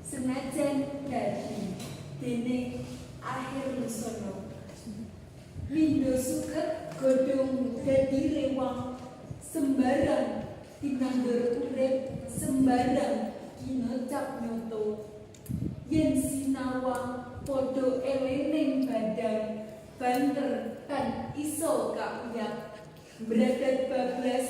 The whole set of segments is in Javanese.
senajan dadi dene akhir lusono mindo suket godhong dadi rewang sembarang tinanggur urip sembarang kinocap nyoto yen sinawang padha elening badan banter kan iso kauyak bradat bablas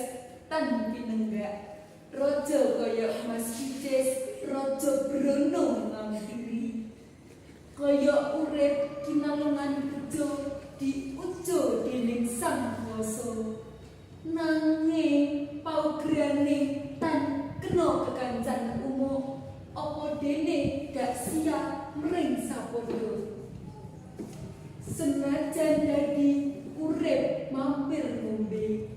tan pinenggak raja kaya Mas Kicis raja brono ngampiri kaya urip kinalungan bejo diujo dening sang kuwasa nanging paugrane tan kena kekancan umum apa dene gak siap mring sapodo senajan dadi urip mampir ngombe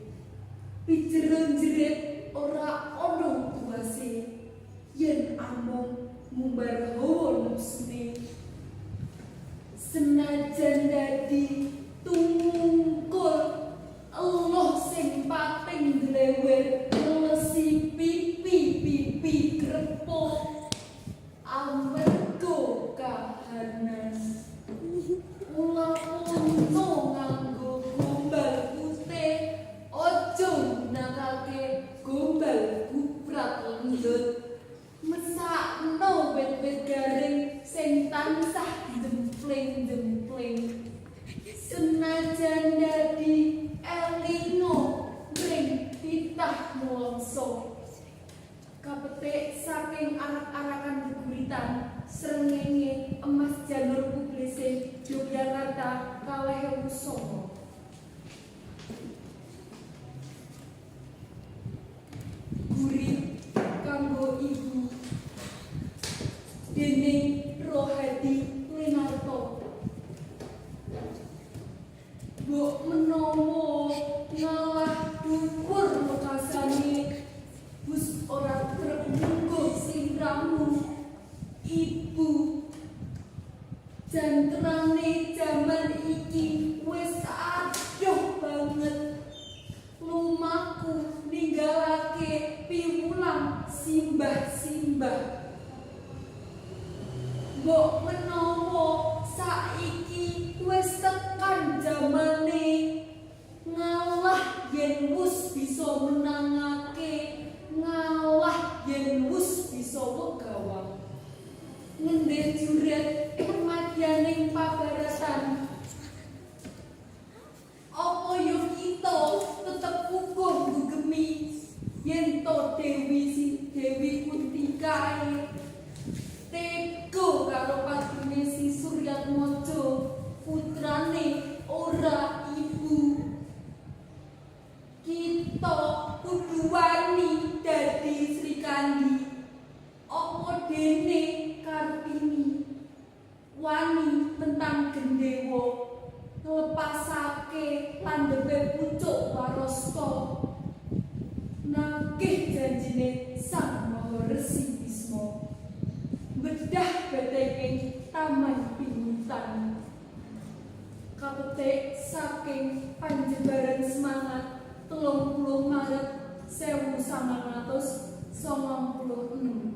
pijeron jerit ora ana tuwase yen amung mumbar hawa nepsune senajan dadi tungkul Allah sing pating dlewer ngelesi pipi grepok amarga kahanan mula ono nganggo gombal putih ojo nakake gombal kuprat lendut mesakno wit-wit garing sing tansah jempling-jempling senajan dadi elino mring titah mulangsa kapetik saking arak-arakan geguritan srengenge emas janur publise Yogyakarta 2009 gurih kanggo ibu dening Rohadi Lenarto mbok menawa ngalah dhuwur lokasane bus ora terungguh sliramu ibu jantrane jaman iki wis adoh banget lumaku ninggalake piwulang simbah-simbah mbok menawa saiki wis tekan jamane ngalah yen wis bisa menangake ngalah yen wis bisa wegawang ngendhe juret kemadyaning pabaratan apa yo kita tetep uga nggegemi yen to Dewi Kunti kae tego karo patine si Suryatmaja putrane ora ibu kita kudu wani dadi Srikandi apa dene Kartini wani tentang gendewa nglepasake landhepe pucuk Warasta nangkih janjine Sang Maha Resi Bisma bedah beteking taman pingutan kapetik saking panjebaran semangat 30 Maret 1996